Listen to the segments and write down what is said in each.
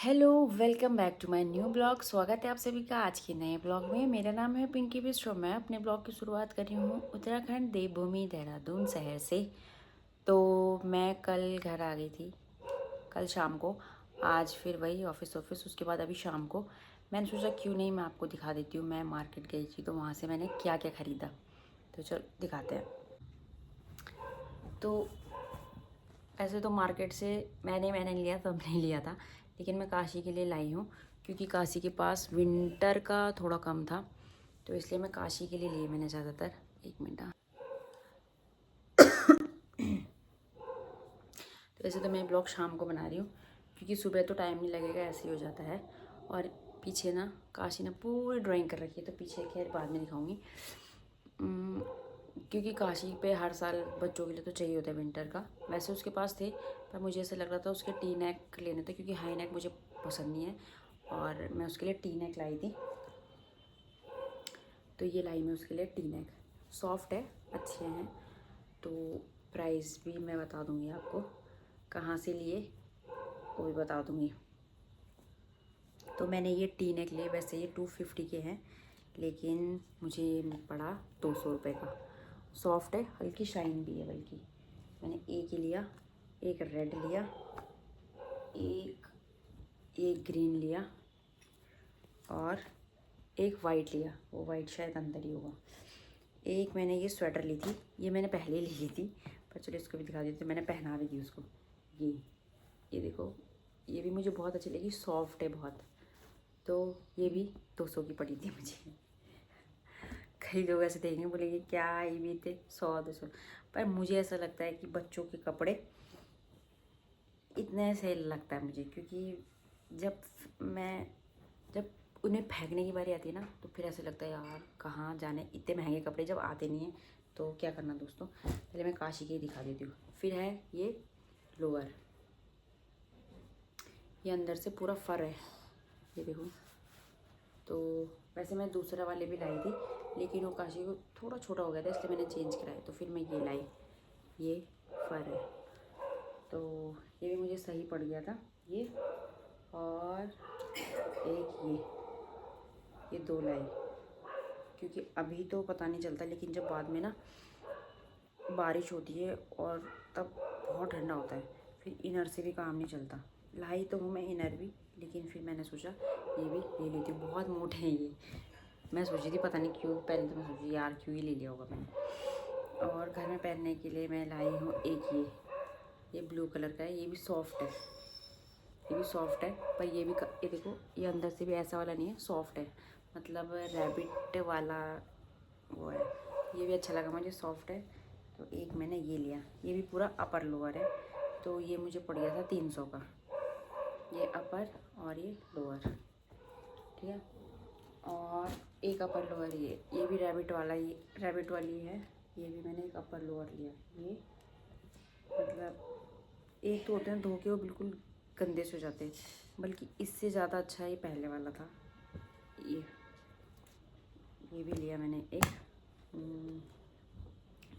Hello, welcome back to my new blog. स्वागत है आप सभी का आज के नए ब्लॉग में। मेरा नाम है पिंकी बिस्ट्रो। मैं अपने ब्लॉग की शुरुआत कर रही हूँ उत्तराखंड देवभूमि देहरादून शहर से। तो मैं कल घर आ गई थी, कल शाम को। आज फिर वही ऑफिस उसके बाद अभी शाम को मैंने सोचा क्यों नहीं मैं आपको दिखा देती हूँ। मैं मार्केट गई थी तो वहाँ से मैंने क्या क्या ख़रीदा, तो चलो दिखाते हैं। तो ऐसे तो मार्केट से मैंने लिया, तब नहीं लिया था, लेकिन मैं काशी के लिए लाई हूँ क्योंकि काशी के पास विंटर का थोड़ा कम था, तो इसलिए मैं काशी के लिए लिए मैंने ज़्यादातर। एक मिनट। तो वैसे तो मैं ब्लॉग शाम को बना रही हूँ क्योंकि सुबह तो टाइम नहीं लगेगा, ऐसे ही हो जाता है। और पीछे ना काशी ने पूरी ड्राइंग कर रखी है, तो पीछे खैर बाद में दिखाऊंगी। क्योंकि काशी पे हर साल बच्चों के लिए तो चाहिए होता है विंटर का। वैसे उसके पास थे, पर मुझे ऐसा लग रहा था उसके टी नेक लेने थे क्योंकि हाई नेक मुझे पसंद नहीं है, और मैं उसके लिए टी नेक लाई थी। तो ये लाई मैं उसके लिए टी नेक, सॉफ्ट है, अच्छे हैं। तो प्राइस भी मैं बता दूँगी आपको, कहाँ से लिए वो भी बता दूँगी। तो मैंने ये टी नेक लिए, वैसे ये 250 के हैं, लेकिन मुझे पड़ा 200 रुपये का। सॉफ्ट है, हल्की शाइन भी है, बल्कि मैंने एक ही लिया, एक रेड लिया, एक ग्रीन लिया और एक वाइट लिया। वो वाइट शायद अंदर ही होगा। एक मैंने ये स्वेटर ली थी, ये मैंने पहले ही ली थी, पर चलो इसको भी दिखा देती हूँ। मैंने पहना भी दी उसको। ये देखो, ये भी मुझे बहुत अच्छी लगी, सॉफ्ट है बहुत। तो ये भी 200 की पड़ी थी मुझे। कई लोग ऐसे देखेंगे, बोलेंगे क्या ये भी थे 100-200, पर मुझे ऐसा लगता है कि बच्चों के कपड़े इतने सही लगता है मुझे, क्योंकि जब उन्हें फेंकने की बारी आती है ना, तो फिर ऐसा लगता है यार कहाँ जाने, इतने महंगे कपड़े जब आते नहीं हैं तो क्या करना दोस्तों। पहले मैं काशी के ही दिखा देती हूँ। फिर है ये लोअर, ये अंदर से पूरा फर है, ये देखो। तो वैसे मैं दूसरा वाले भी लाई थी, लेकिन वो काशी को थोड़ा छोटा हो गया था, इसलिए मैंने चेंज कराया, तो फिर मैं ये लाई। ये फर है, तो ये भी मुझे सही पड़ गया था ये। और एक ये दो लाई, क्योंकि अभी तो पता नहीं चलता, लेकिन जब बाद में ना बारिश होती है और तब बहुत ठंडा होता है, फिर इनर से भी काम नहीं चलता। लाई तो हूँ मैं इनर भी, लेकिन फिर मैंने सोचा ये भी ले लेती हूँ। बहुत मोटे हैं ये, मैं सोची थी पता नहीं क्यों, पहले तो मैं सोची यार क्यों ही ले लिया होगा मैंने। और घर में पहनने के लिए मैं लाई हूँ एक ये ब्लू कलर का है, ये भी सॉफ्ट है, ये भी सॉफ्ट है। पर ये भी ये देखो, ये अंदर से भी ऐसा वाला नहीं है, सॉफ्ट है, मतलब रैबिट वाला वो है। ये भी अच्छा लगा मुझे, सॉफ्ट है। तो एक मैंने ये लिया, ये भी पूरा अपर लोअर है, तो ये मुझे पड़ गया था 300 का। ये अपर और ये लोअर, ठीक है। और एक अपर लोअर ये भी रैबिट वाला, ये रैबिट वाली है। ये भी मैंने एक अपर लोअर लिया। ये मतलब एक तो होते हैं धो के वो बिल्कुल गंदे से हो जाते हैं, बल्कि इससे ज़्यादा अच्छा ये पहले वाला था। ये भी लिया मैंने एक।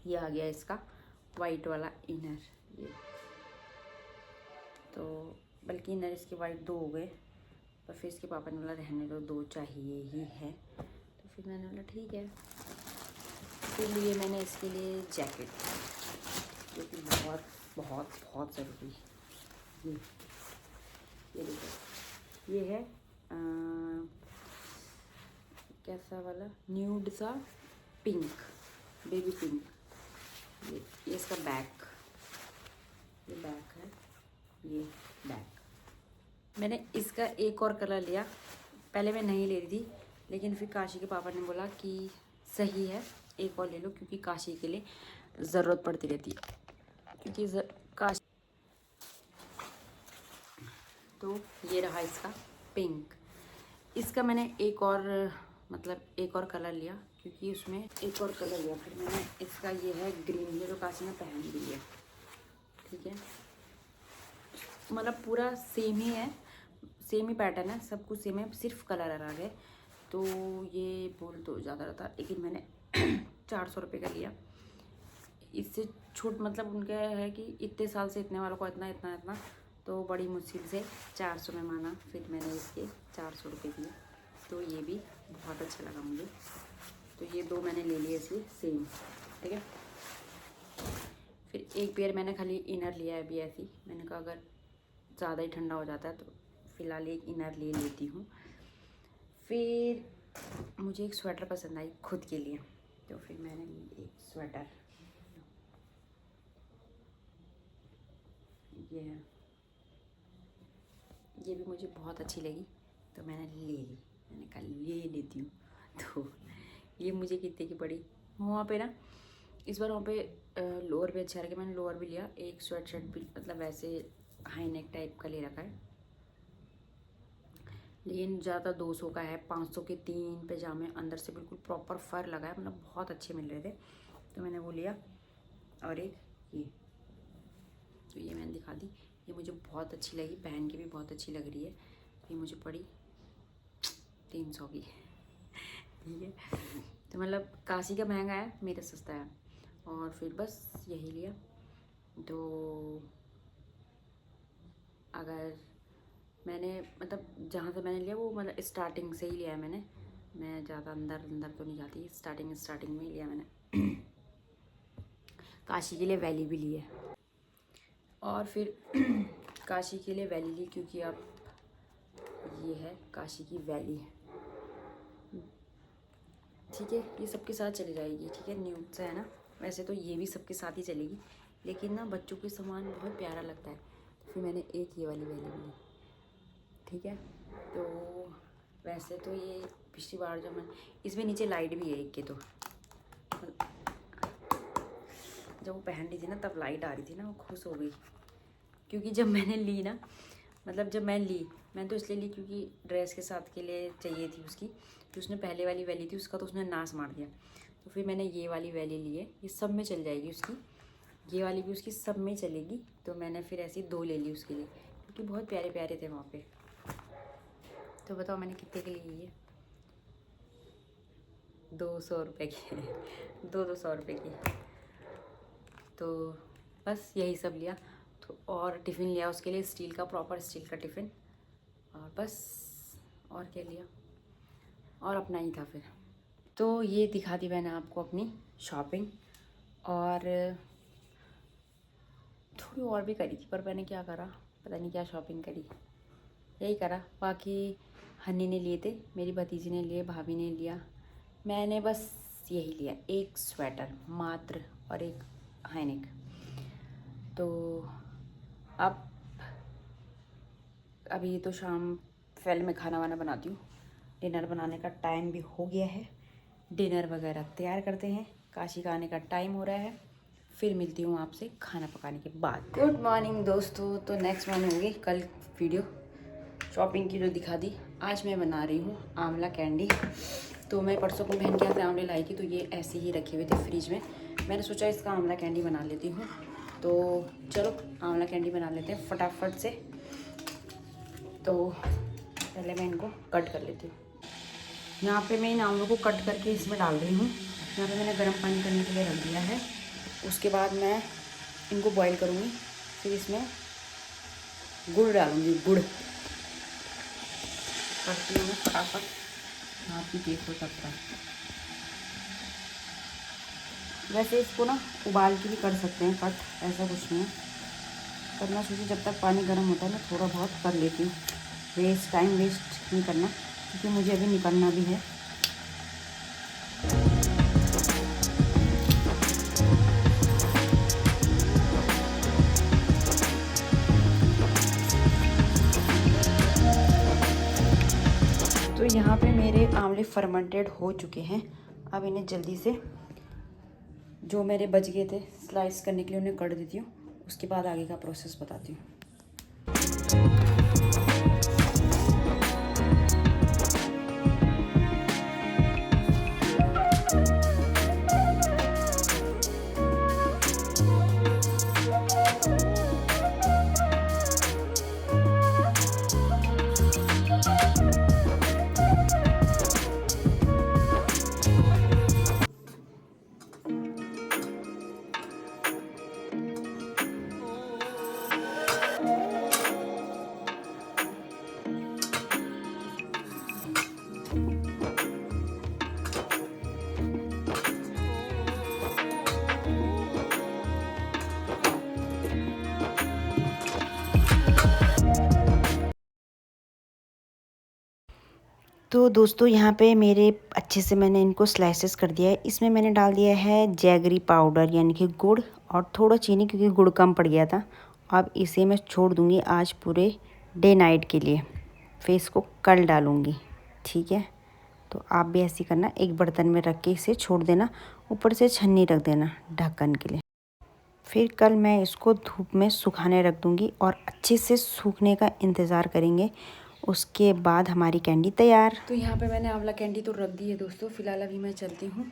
ये आ गया इसका वाइट वाला इनर, ये तो बल्कि इनर इसके वाइट 2 हो गए, पर फिर इसके पापा ने बोला रहने दो, 2 चाहिए ही है, तो फिर मैंने बोला ठीक है। फिर लिए मैंने इसके लिए जैकेट, जो कि बहुत बहुत बहुत ज़रूरी है। ये देखो, ये है कैसा वाला, न्यूड सा पिंक, बेबी पिंक। ये इसका बैक, ये बैक है, ये बैक। मैंने इसका एक और कलर लिया, पहले मैं नहीं ले रही थी, लेकिन फिर काशी के पापा ने बोला कि सही है एक और ले लो, क्योंकि काशी के लिए ज़रूरत पड़ती रहती है, क्योंकि काशी। तो ये रहा इसका पिंक। इसका मैंने एक और मतलब एक और कलर लिया, क्योंकि उसमें एक और कलर लिया। फिर मैंने इसका ये है ग्रीन, ये जो काशी ने पहन ली है, ठीक है। मतलब पूरा सेम ही है, सेम ही पैटर्न है, सब कुछ सेम है, सिर्फ कलर अलग है। तो ये बोल तो ज़्यादा रहता, लेकिन मैंने 400 रुपये का लिया। इससे छूट मतलब उनका है कि इतने साल से इतने वालों को इतना इतना इतना, तो बड़ी मुश्किल से 400 में माना, फिर मैंने इसके 400 रुपये दिए। तो ये भी बहुत अच्छा लगा मुझे। तो ये 2 मैंने ले लिए इसलिए सेम, ठीक है। फिर एक पेयर मैंने खाली इनर लिया है अभी ऐसे ही। मैंने कहा अगर ज़्यादा ही ठंडा हो जाता है तो फ़िलहाल एक इनर ले लेती हूँ। फिर मुझे एक स्वेटर पसंद आई खुद के लिए, तो फिर मैंने ली एक स्वेटर। ये भी मुझे बहुत अच्छी लगी तो मैंने ले ली। मैंने कहा ले लेती हूँ। तो ये मुझे कितने की पड़ी वहाँ पे ना, इस बार वहाँ पे लोअर भी अच्छा लगा। मैंने लोअर भी लिया, एक स्वेट शर्ट भी मतलब वैसे हाई नेक टाइप का ले रखा है, लेकिन ज़्यादा 200 का है। 500 के 3 पैजामे, अंदर से बिल्कुल प्रॉपर फर लगा है, मतलब बहुत अच्छे मिल रहे थे तो मैंने वो लिया। और एक ये, तो ये मैंने दिखा दी, ये मुझे बहुत अच्छी लगी, पहन के भी बहुत अच्छी लग रही है। ये मुझे पड़ी 300 की, ठीक है। तो मतलब काशी का महंगा है, मेरा सस्ता है। और फिर बस यही लिया। तो अगर मैंने मतलब जहाँ से मैंने लिया वो मतलब स्टार्टिंग से ही लिया है मैंने, मैं ज़्यादा अंदर तो नहीं जाती, स्टार्टिंग में ही लिया मैंने। काशी के लिए वैली भी ली है, और फिर काशी के लिए वैली ली क्योंकि अब ये है काशी की वैली, ठीक है। ये सबके साथ चली जाएगी, ठीक है, न्यू से है ना। वैसे तो ये भी सबके साथ ही चलेगी, लेकिन ना बच्चों के सामान बहुत प्यारा लगता है, तो फिर मैंने एक ये वाली वैली ली, ठीक है। तो वैसे तो ये पिछली बार जब मैं, इसमें नीचे लाइट भी है एक के, तो जब वो पहन रही थी ना तब लाइट आ रही थी ना, वो खुश हो गई। क्योंकि जब मैंने ली ना, मतलब जब मैं तो इसलिए ली क्योंकि ड्रेस के साथ के लिए चाहिए थी उसकी, तो उसने पहले वाली वैली थी उसका तो उसने नाश मार दिया। तो फिर मैंने ये वाली वैली ली है, ये सब में चल जाएगी उसकी, ये वाली भी उसकी सब में चलेगी। तो मैंने फिर ऐसी 2 ले ली उसके लिए, क्योंकि बहुत प्यारे प्यारे थे वहाँ पे। तो बताओ मैंने कितने के लिए ये 200 रुपये की 200 रुपये की। तो बस यही सब लिया। तो और टिफ़िन लिया उसके लिए, स्टील का, प्रॉपर स्टील का टिफ़िन, और बस और क्या लिया, और अपना ही था फिर। तो ये दिखा दी मैंने आपको अपनी शॉपिंग, और थोड़ी और भी करी थी, पर मैंने क्या करा पता नहीं, क्या शॉपिंग करी, यही करा। बाकी हन्नी ने लिए थे, मेरी भतीजी ने लिए, भाभी ने लिया, मैंने बस यही लिया, एक स्वेटर मात्र और एक हाईनेक। तो अब अभी तो शाम पहले मैं खाना वाना बनाती हूँ, डिनर बनाने का टाइम भी हो गया है, डिनर वगैरह तैयार करते हैं, काशी का आने का टाइम हो रहा है, फिर मिलती हूँ आपसे खाना पकाने के बाद। गुड मॉर्निंग दोस्तों। तो नेक्स्ट वन होंगे कल वीडियो शॉपिंग की जो दिखा दी। आज मैं बना रही हूँ आंवला कैंडी। तो मैं परसों को बहन के यहाँ से आंवले लाई थी, तो ये ऐसे ही रखे हुए थे फ्रिज में, मैंने सोचा इसका आंवला कैंडी बना लेती हूँ। तो चलो आंवला कैंडी बना लेते हैं फटाफट से। तो पहले मैं इनको कट कर लेती हूँ। यहाँ पे मैं इन आंवलों को कट करके इसमें डाल रही हूँ। यहाँ पे मैंने गर्म पानी करने के लिए रख दिया है। उसके बाद मैं इनको बॉईल करूँगी, फिर इसमें गुड़ डालूँगी, गुड़ करती हूँ फटाफट, आप भी देखो तब तक। वैसे इसको ना उबाल के भी कर सकते हैं कट, ऐसा कुछ नहीं है, करना सोचिए जब तक पानी गर्म होता है मैं थोड़ा बहुत कर लेती हूँ, टाइम वेस्ट नहीं करना, क्योंकि मुझे अभी निकलना भी है। तो यहाँ पे मेरे आंवले फर्मेंटेड हो चुके हैं। अब इन्हें जल्दी से जो मेरे बच गए थे स्लाइस करने के लिए उन्हें कर देती हूँ, उसके बाद आगे का प्रोसेस बताती हूँ। तो दोस्तों यहाँ पे मेरे अच्छे से मैंने इनको स्लाइसेस कर दिया है। इसमें मैंने डाल दिया है जैगरी पाउडर यानी कि गुड़ और थोड़ा चीनी, क्योंकि गुड़ कम पड़ गया था। अब इसे मैं छोड़ दूँगी आज पूरे डे नाइट के लिए, फिर इसको कल डालूँगी। ठीक है, तो आप भी ऐसे करना, एक बर्तन में रख के इसे छोड़ देना, ऊपर से छन्नी रख देना ढक्कन के लिए। फिर कल मैं इसको धूप में सुखाने रख दूँगी और अच्छे से सूखने का इंतज़ार करेंगे। उसके बाद हमारी कैंडी तैयार। तो यहाँ पे मैंने आंवला कैंडी तो रख दी है दोस्तों। फ़िलहाल अभी मैं चलती हूँ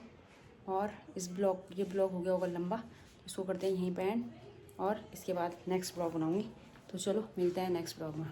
और ये ब्लॉग हो गया होगा लंबा, तो इसको करते हैं यहीं पे एंड, और इसके बाद नेक्स्ट ब्लॉग बनाऊँगी। तो चलो मिलते हैं नेक्स्ट ब्लॉग में।